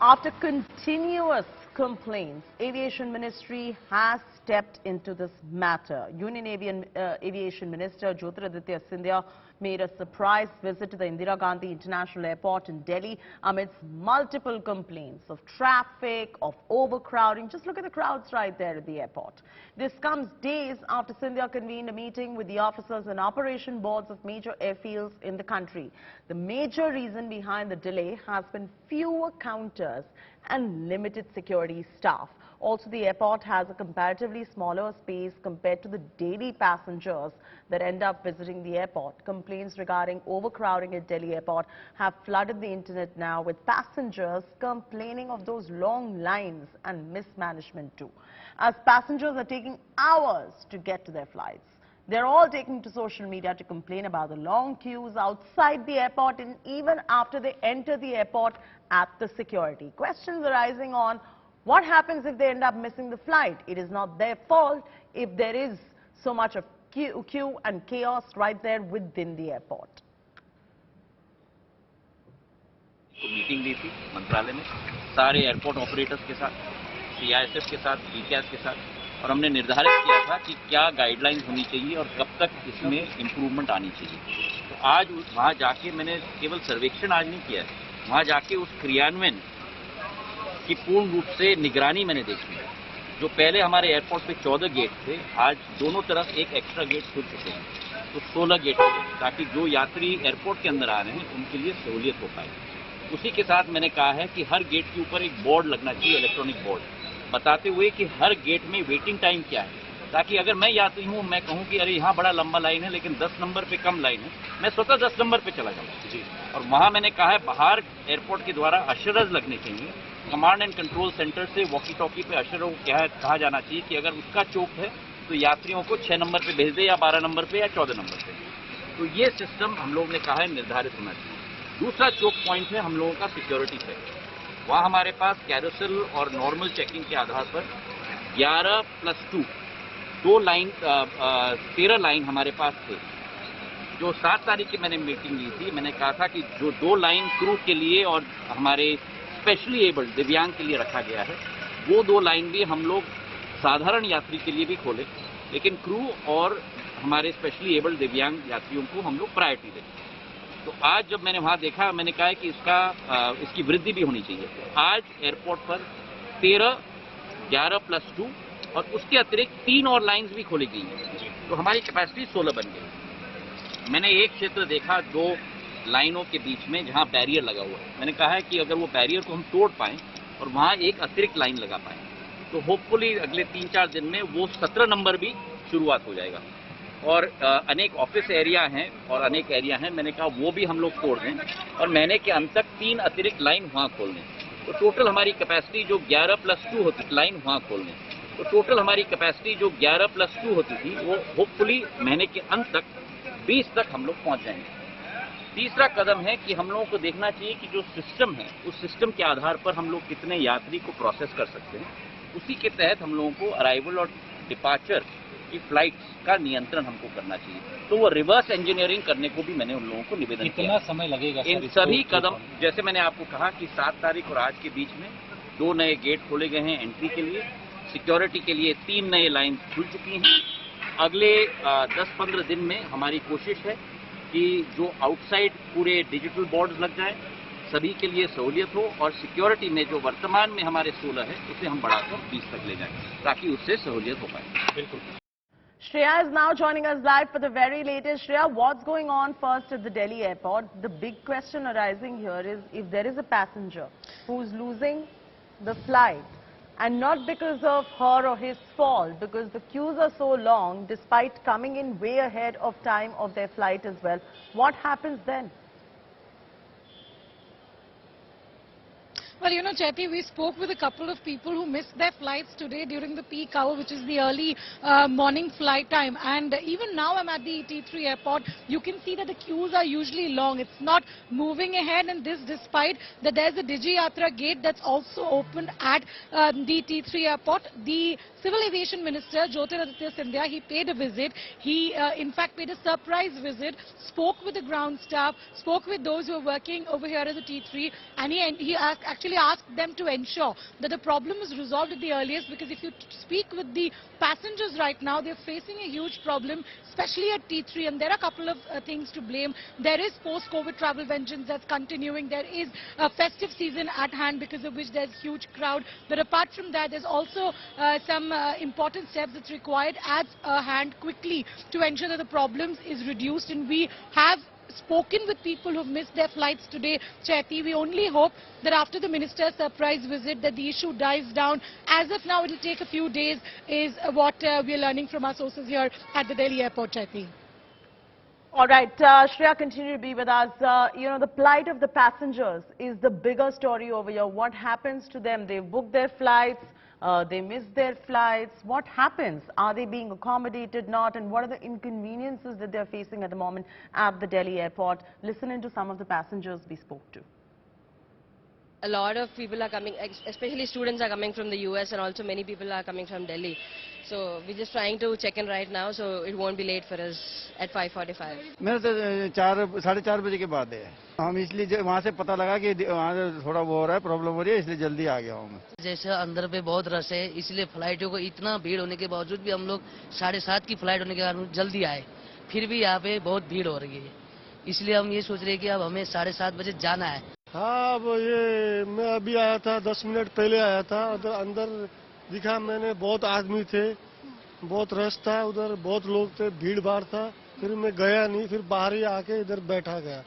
After continuous complaints, Aviation Ministry has stepped into this matter. Aviation Minister Jyotiraditya Scindia made a surprise visit to the Indira Gandhi International Airport in Delhi amidst multiple complaints of traffic, of overcrowding. Just look at the crowds right there at the airport. This comes days after Scindia convened a meeting with the officers and operation boards of major airfields in the country. The major reason behind the delay has been fewer counters and limited security staff. Also, the airport has a comparatively smaller space compared to the daily passengers that end up visiting the airport. Complaints regarding overcrowding at Delhi airport have flooded the internet now, with passengers complaining of those long lines and mismanagement too, as passengers are taking hours to get to their flights. They're all taking to social media to complain about the long queues outside the airport and even after they enter the airport at the security. Questions arising on what happens if they end up missing the flight. It is not their fault if there is so much of queue and chaos right there within the airport. Meeting ली थी मंत्रालय में सारे airport operators के साथ, CISF के साथ, BCAS के साथ, और हमने निर्धारित किया था कि क्या गाइडलाइंस होनी चाहिए और कब तक इसमें इम्प्रूवमेंट आनी चाहिए। तो आज वहाँ जाके मैंने केवल सर्वेक्षण आज नहीं किया है, वहाँ जाके उस क्रियान्वयन की पूर्ण रूप से निगरानी मैंने देखी है। जो पहले हमारे एयरपोर्ट पे 14 गेट थे, आज दोनों तरफ एक एक्स्ट्रा गेट खुल चुके हैं, तो 16 गेट हो गए, ताकि जो यात्री एयरपोर्ट के अंदर आ रहे हैं उनके लिए सहूलियत हो पाए। उसी के साथ मैंने कहा है कि हर गेट के ऊपर एक बोर्ड लगना चाहिए, इलेक्ट्रॉनिक बोर्ड, बताते हुए कि हर गेट में वेटिंग टाइम क्या है, ताकि अगर मैं यात्री हूँ, मैं कहूँ कि अरे यहाँ बड़ा लंबा लाइन है लेकिन 10 नंबर पे कम लाइन है, मैं स्वतः 10 नंबर पे चला जाऊँ जी। और वहाँ मैंने कहा है बाहर एयरपोर्ट के द्वारा अशरर्स लगने चाहिए। कमांड एंड कंट्रोल सेंटर से वॉकी टॉकी पे अशरों को कहा जाना चाहिए कि अगर उसका चौक है तो यात्रियों को 6 नंबर पे भेज दे, या 12 नंबर पे, या 14 नंबर पे। तो ये सिस्टम हम लोग ने कहा है निर्धारित होना चाहिए। दूसरा चौक पॉइंट है हम लोगों का सिक्योरिटी चेक। वहाँ हमारे पास कैरोसेल और नॉर्मल चेकिंग के आधार पर 11+2 13 लाइन हमारे पास थे। जो 7 तारीख की मैंने मीटिंग ली थी, मैंने कहा था कि जो 2 लाइन क्रू के लिए और हमारे स्पेशली एबल्ड दिव्यांग के लिए रखा गया है, वो 2 लाइन भी हम लोग साधारण यात्री के लिए भी खोले, लेकिन क्रू और हमारे स्पेशली एबल्ड दिव्यांग यात्रियों को हम लोग प्रायोरिटी दें। तो आज जब मैंने वहाँ देखा, मैंने कहा है कि इसकी वृद्धि भी होनी चाहिए। आज एयरपोर्ट पर 13, 11+2 और उसके अतिरिक्त 3 और लाइन्स भी खोली गई हैं, तो हमारी कैपेसिटी 16 बन गई। मैंने एक क्षेत्र देखा 2 लाइनों के बीच में जहां बैरियर लगा हुआ है, मैंने कहा है कि अगर वो बैरियर को हम तोड़ पाएं और वहां एक अतिरिक्त लाइन लगा पाएं, तो होपफुली अगले 3-4 दिन में वो 17 नंबर भी शुरुआत हो जाएगा। और अनेक ऑफिस एरिया हैं और अनेक एरिया हैं, मैंने कहा वो भी हम लोग तोड़ दें और महीने के अंत तक 3 अतिरिक्त लाइन वहाँ खोल दें। तो टोटल हमारी कैपेसिटी जो 11+2 होती लाइन वहाँ खोल दें, तो टोटल हमारी कैपेसिटी जो 11+2 होती थी वो होपफुली महीने के अंत तक 20 तक हम लोग पहुँच जाएंगे। तीसरा कदम है कि हम लोगों को देखना चाहिए कि जो सिस्टम है उस सिस्टम के आधार पर हम लोग कितने यात्री को प्रोसेस कर सकते हैं। उसी के तहत हम लोगों को अराइवल और डिपार्चर की फ्लाइट्स का नियंत्रण हमको करना चाहिए। तो वो रिवर्स इंजीनियरिंग करने को भी मैंने उन लोगों को निवेदन किया। कितना समय लगेगा इन सभी कदम, जैसे मैंने आपको कहा कि 7 तारीख और आज के बीच में 2 नए गेट खोले गए हैं एंट्री के लिए, सिक्योरिटी के लिए 3 नए लाइन खुल चुकी हैं। अगले 10-15 दिन में हमारी कोशिश है कि जो आउटसाइड पूरे डिजिटल बोर्ड्स लग जाएं, सभी के लिए सहूलियत हो, और सिक्योरिटी में जो वर्तमान में हमारे 16 है उसे हम बढ़ाकर 20 तक ले जाएं, ताकि उससे सहूलियत हो पाए। बिल्कुल। Shreya is now joining us live for the very latest. Shreya, what's going on first at the Delhi airport? The big question arising here is if there is a passenger who's losing the flight, and not because of her or his fault, because the queues are so long despite coming in way ahead of time of their flight as well, what happens then? Well, you know, Chaiti, we spoke with a couple of people who missed their flights today during the peak hour, which is the early morning flight time. And even now I'm at the T3 airport. You can see that the queues are usually long. It's not moving ahead, and this despite that there's a IGIA gate that's also opened at the T3 airport. The Civil Aviation Minister Jyotiraditya Scindia, he paid a visit. He in fact paid a surprise visit, spoke with the ground staff, spoke with those who are working over here at the T3, and he actually actually ask them to ensure that the problem is resolved at the earliest, because if you speak with the passengers right now, they're facing a huge problem, especially at T3, and there are a couple of things to blame. There is post-COVID travel vengeance that's continuing. There is a festive season at hand, because of which there's a huge crowd. But apart from that, there's also some important steps that's required at hand quickly to ensure that the problems is reduced. And we have spoken with people who've missed their flights today, Chaiti. We only hope that after the minister's surprise visit that the issue dies down. As of now, it'll take a few days, is what we're learning from our sources here at the Delhi airport, Chaiti. All right, Shreya, continue to be with us. The plight of the passengers is the bigger story over here. What happens to them? They've booked their flights, they miss their flights. What happens? Are they being accommodated, not? And what are the inconveniences that they're facing at the moment at the Delhi airport? Listen into some of the passengers we spoke to. A lot of people are coming, especially students are coming from the US, and also many people are coming from Delhi. So we're just trying to check in right now, so it won't be late for us at 5:45. मेरे तो 4:30 बजे के बाद है. हम इसलिए वहाँ से पता लगा कि वहाँ से थोड़ा वो हो रहा है, प्रॉब्लम हो रही है, इसलिए जल्दी आ गया हूँ मैं. जैसे अंदर पे बहुत रश है, इसलिए फ्लाइटों को इतना भीड़ होने के बावजूद भी हम लोग 7:30 की फ्लाइट होने के कारण जल्दी आए. फिर भी यहाँ पे बहुत भीड़ हो रही है, इसलिए हम ये सोच रहे हैं कि अब हमें 7:30 बजे जाना है. हाँ, अब ये मैं अभी आया था, 10 मिनट पहले आया था. अंदर दिखा मैंने, बहुत आदमी थे, बहुत रश था, उधर बहुत लोग थे, भीड़ भाड़ था. फिर मैं गया नहीं, फिर बाहर ही आके इधर बैठा गया.